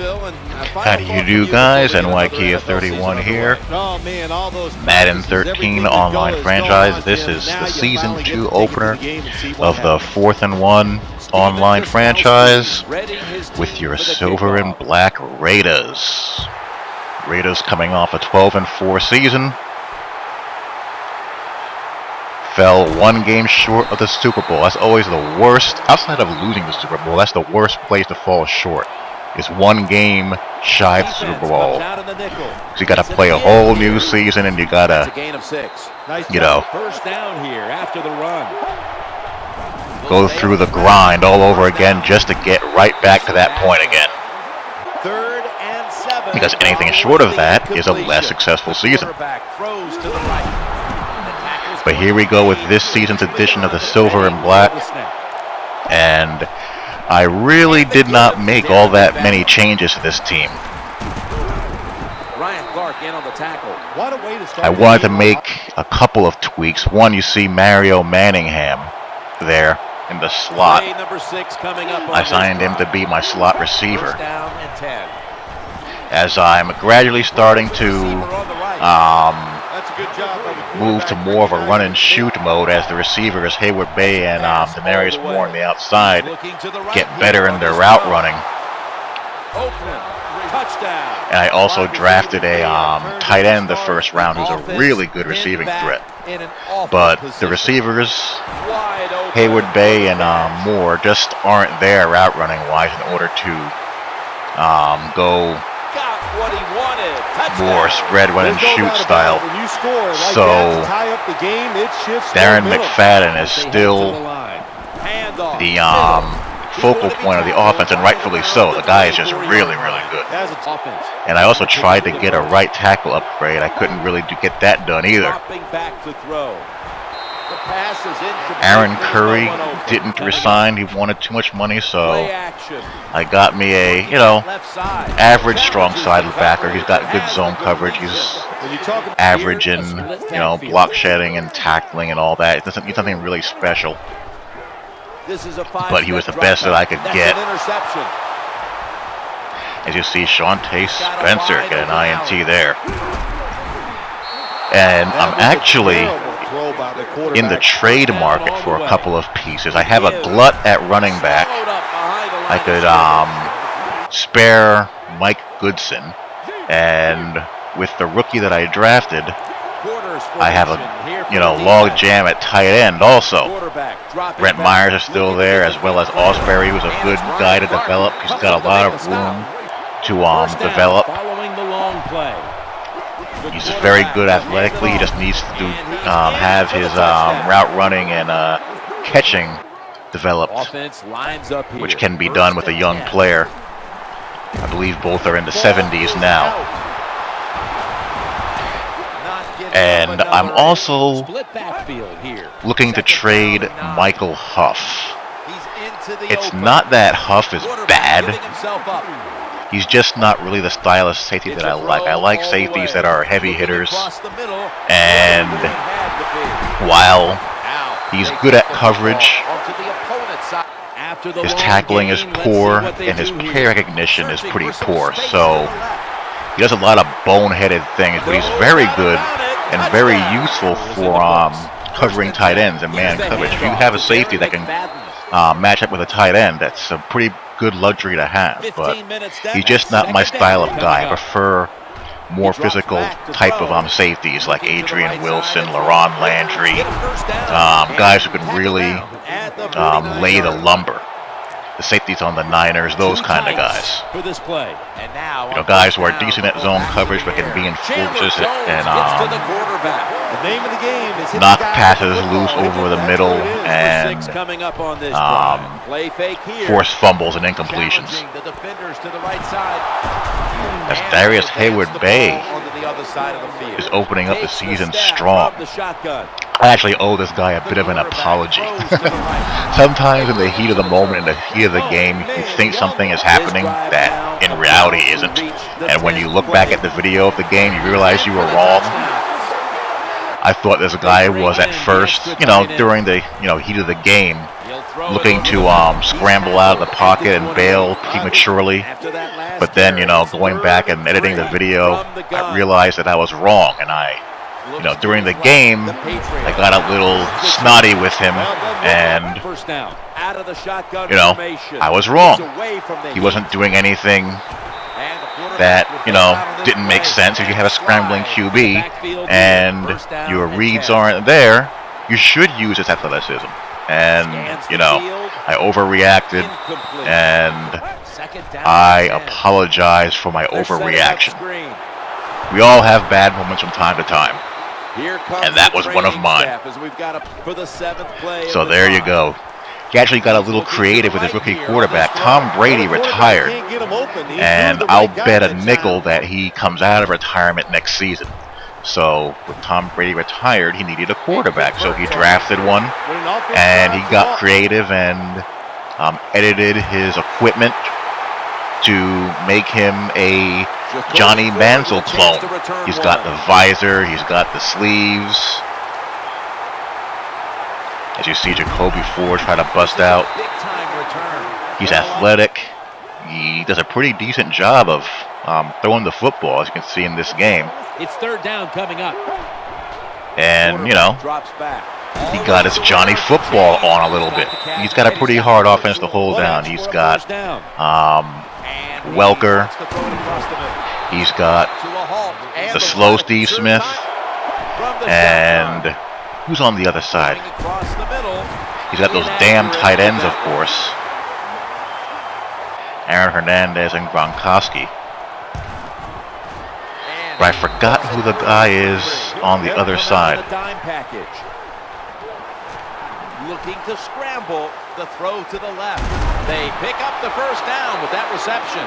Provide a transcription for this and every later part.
How do you do, guys? NYKia31 here. Madden 13 online franchise. This is the Season 2 opener of the 4th and 1 online franchise with your silver and black Raiders. Raiders coming off a 12 and 4 season. Fell one game short of the Super Bowl. That's always the worst. Outside of losing the Super Bowl, that's the worst place to fall short. Is one game shy of the Super Bowl. So you got to play a whole new season, and you got to, go through the grind all over again just to get right back to that point again. Because anything short of that is a less successful season. But here we go with this season's edition of the Silver and Black. And I really did not make all that many changes to this team. I wanted to make a couple of tweaks. One, you see Mario Manningham there in the slot. I signed him to be my slot receiver. As I'm gradually starting to move to more of a run and shoot mode as the receivers Hayward Bay and Denarius Moore on the outside get better in their route running. And I also drafted a tight end the first round who's a really good receiving threat. But the receivers, Hayward Bay and Moore, just aren't there route running wise in order to go more spread run and shoot style. So Darren McFadden is still the focal point of the offense, and rightfully so. The guy is just really, really good. And I also tried to get a right tackle upgrade. I couldn't really get that done either. Aaron Curry didn't resign. He wanted too much money, so I got me a, average strong side backer. He's got good zone coverage. He's average in, block shedding and tackling and all that. He's nothing really special. But he was the best that I could get. As you see, Shawntae Spencer get an INT there. And I'm actually in the trade market for a couple of pieces. I have a glut at running back. I could spare Mike Goodson, and with the rookie that I drafted, I have a log jam at tight end also. Brent Myers is still there, as well as Osbury, who's a good guy to develop. He's got a lot of room to develop. He's very good athletically. He just needs to have his route running and catching developed, which can be done with a young player. I believe both are in the 70s now. And I'm also looking to trade Michael Huff. It's not that Huff is bad. He's just not really the style of safety that I like. I like safeties that are heavy hitters. And while he's good at coverage, his tackling is poor and his play recognition is pretty poor. So he does a lot of boneheaded things, but he's very good and very useful for covering tight ends and man coverage. If you have a safety that can match up with a tight end, that's a pretty good luxury to have, but he's just not my style of guy. I prefer more physical type of safeties like Adrian Wilson, LaRon Landry, guys who can really lay the lumber. The safeties on the Niners, those kind of guys. Guys who are decent at zone coverage but can be in forces and knock passes loose over the middle and force fumbles and incompletions. As Darius Hayward Bay is opening up the season strong. I actually owe this guy a bit of an apology. Sometimes in the heat of the moment, in the heat of the game, you think something is happening that in reality isn't. And when you look back at the video of the game, you realize you were wrong. I thought this guy was at first, during the, heat of the game, looking to scramble out of the pocket and bail prematurely. But then, going back and editing the video, I realized that I was wrong, and during the game, I got a little snotty with him, and, I was wrong. He wasn't doing anything that, didn't make sense. If you have a scrambling QB and your reads aren't there, you should use his athleticism. And, I overreacted, and I apologize for my overreaction. We all have bad moments from time to time, and that was one of mine. So there you go. He actually got a little creative with his rookie quarterback. Tom Brady retired, and I'll bet a nickel that he comes out of retirement next season. So with Tom Brady retired, he needed a quarterback, so he drafted one, and he got creative and edited his equipment to make him a Johnny Manziel clone. He's got the visor, he's got the sleeves. As you see Jacoby Ford try to bust out. He's athletic. He does a pretty decent job of throwing the football, as you can see in this game. It's third down coming up. And, he got his Johnny football on a little bit. He's got a pretty hard offense to hold down. He's got Welker. He's got the slow Steve Smith. And who's on the other side? He's got those damn tight ends, of course. Aaron Hernandez and Gronkowski. But I forgot who the guy is on the other side. Looking to scramble, the throw to the left. They pick up the first down with that reception.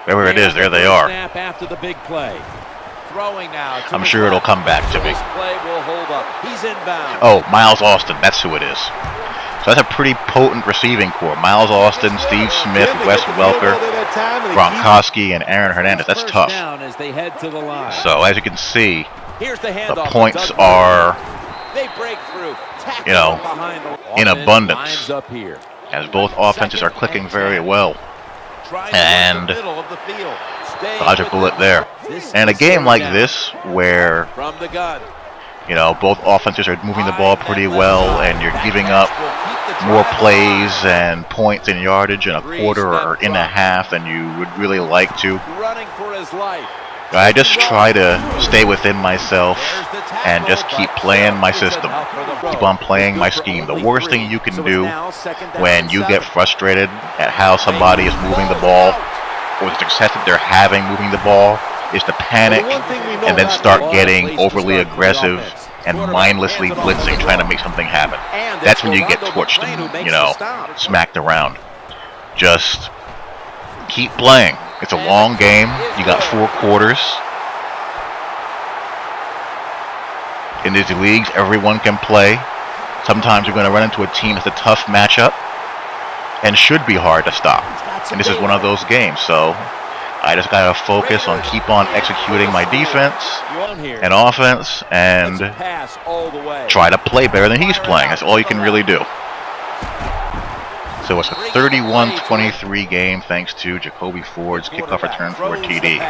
There it is, there they are. Snap after the big play. Throwing now. I'm sure it'll come back to me. This play will hold up. He's inbound. Oh, Miles Austin, that's who it is. So that's a pretty potent receiving core. Miles Austin, Steve Smith, Wes Welker, Gronkowski, and Aaron Hernandez. That's tough. So as you can see, the points are, in abundance, as both offenses are clicking very well. And dodge a bullet there. And a game like this, where both offenses are moving the ball pretty well, and you're giving up more plays and points and yardage in a quarter or in a half than you would really like to. I just try to stay within myself and just keep playing my system. Keep on playing my scheme. The worst thing you can do when you get frustrated at how somebody is moving the ball or the success that they're having moving the ball is to panic and then start getting overly aggressive and mindlessly blitzing, trying to make something happen. That's when you get torched and, smacked around. Just keep playing. It's a long game. You got 4 quarters. In these leagues, everyone can play. Sometimes you're going to run into a team that's a tough matchup and should be hard to stop. And this is one of those games, so I just got to focus on keep on executing my defense and offense and try to play better than he's playing. That's all you can really do. So it's a 31-23 game thanks to Jacoby Ford's kickoff return for a TD.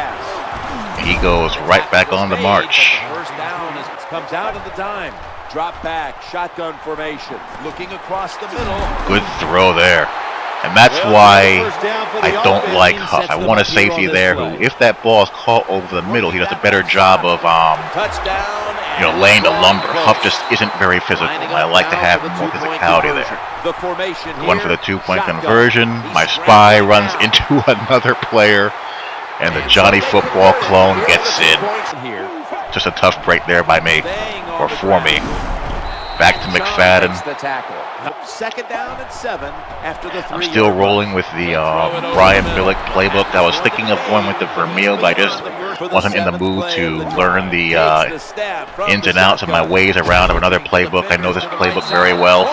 He goes right back on the march. First down comes out of the dime. Drop back, shotgun formation. Looking across the middle. Good throw there. And that's why I don't like Huff. I want a safety there who, if that ball is caught over the middle, he does a better job of, laying the lumber. Huff just isn't very physical. I like to have more physicality there. One for the 2-point conversion. My spy runs into another player, and the Johnny Football clone gets in. Just a tough break there by me, or for me. Back to McFadden. Second down and 7 after the 3. I'm still rolling with the Brian Billick playbook. I was thinking of going with the Vermeil, but I just wasn't in the mood to learn the ins and outs of my ways around of another playbook. I know this playbook very well,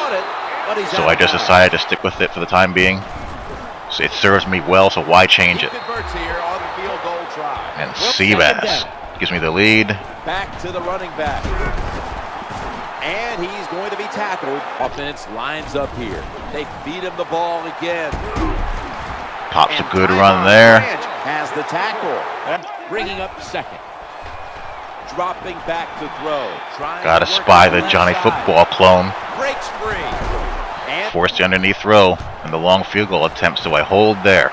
so I just decided to stick with it for the time being. So it serves me well, so why change it? And Seabass gives me the lead. Back to the running back. And he's going to be tackled. Offense lines up here. They feed him the ball again. Pops a good run there. Has the tackle. Bringing up second. Dropping back to throw. Gotta spy the Johnny Football clone. Breaks free. And Forced the underneath throw and the long field goal attempt, so I hold there.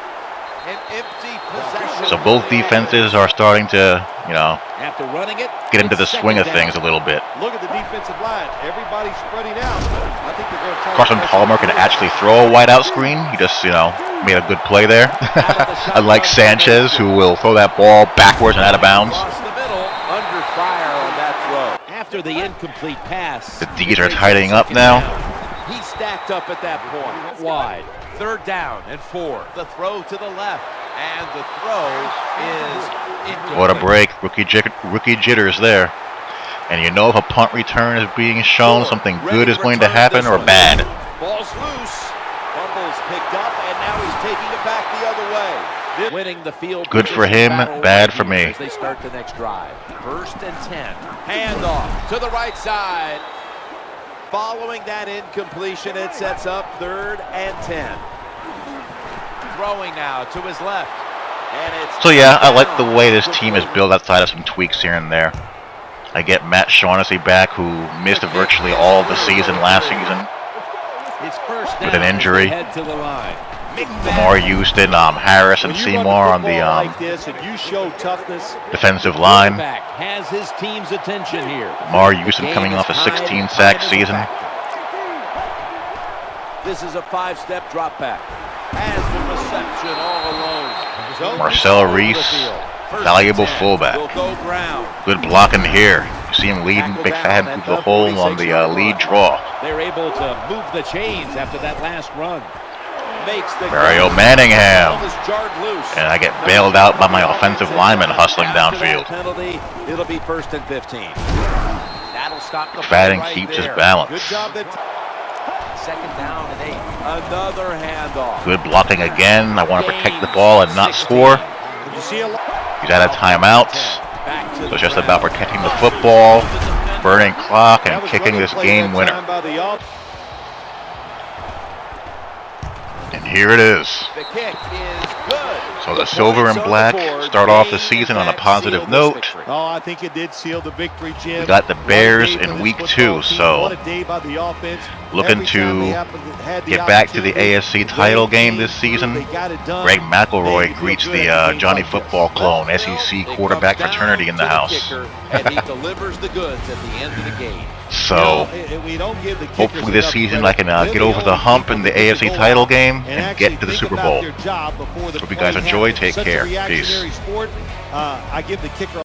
an empty possession. So both defenses are starting to, After running it, get into the it's swing of second things a down. little bit. Look at the defensive line. Everybody's spreading out. I think they're going to try. Carson Palmer can actually throw a wideout screen. He just, made a good play there. Unlike Sanchez, who will throw that ball backwards and out of bounds. Across the middle, under fire on that throw. After the incomplete pass, The D's are tidying up now. he stacked up at that point. Wide. Third down and 4. The throw to the left. And the throw is incomplete. What a break. Rookie jitters there. And you know if a punt return is being shown, something good is going to happen or bad. Ball's loose. Fumbles picked up, and now he's taking it back the other way. Winning the field. Good for him, bad for me. As they start the next drive. 1st and 10. Handoff to the right side. Following that incompletion, it sets up 3rd and 10. Throwing now to his left. And it's So yeah, I like the way this team is built outside of some tweaks here and there. I get Matt Shaughnessy back, who missed virtually all of the season last season His first with down an injury. as they head to the line. Lamar Houston, Harris, and When you run Seymour the on the football like this and you show toughness. defensive line. Quarterback has his team's attention here. Lamar Houston coming off a 16-sack season. This is a 5-step drop back. Has the reception all alone. Marcel Reese, valuable fullback. Will go ground. Good blocking here. You see him leading Big Fat through the hole on the lead draw. They're able to move the chains after that last run. Makes the Mario grab. Manningham. Ball is jarred loose. And I get bailed out by my offensive lineman hustling After that downfield. penalty, it'll be 1st and 15. That'll stop the McFadden play right keeps there. his balance. Good job. 2nd down and 8. Another handoff. Good blocking again. I want to protect the ball and not score. Did you see a lot? He's out of timeout. Back to So it's just about protecting the football, burning clock, and kicking this game winner. And here it is. the kick is good. So the silver and black start off the season on a positive note. Oh, I think it did seal the victory, Jim. We got the Bears What a day in for week this 2, football team. so What a day by the offense. looking Every time to they had the get back to the opportunity, AFC title they game this came through, season. they got it done. Greg They McElroy feel greets good the at a game Johnny like Football this. clone, Well, SEC it quarterback comes fraternity down in the to house. kicker, and he delivers the goods at the end of the game. So we don't give the kickers hopefully this enough season credit. I can They're get over only the hump in the people that AFC go title out game and and actually get to the think Super about Bowl. their job before the Hope you play guys enjoy. happens. Take Such a care. reactionary Peace. sport. I give the kicker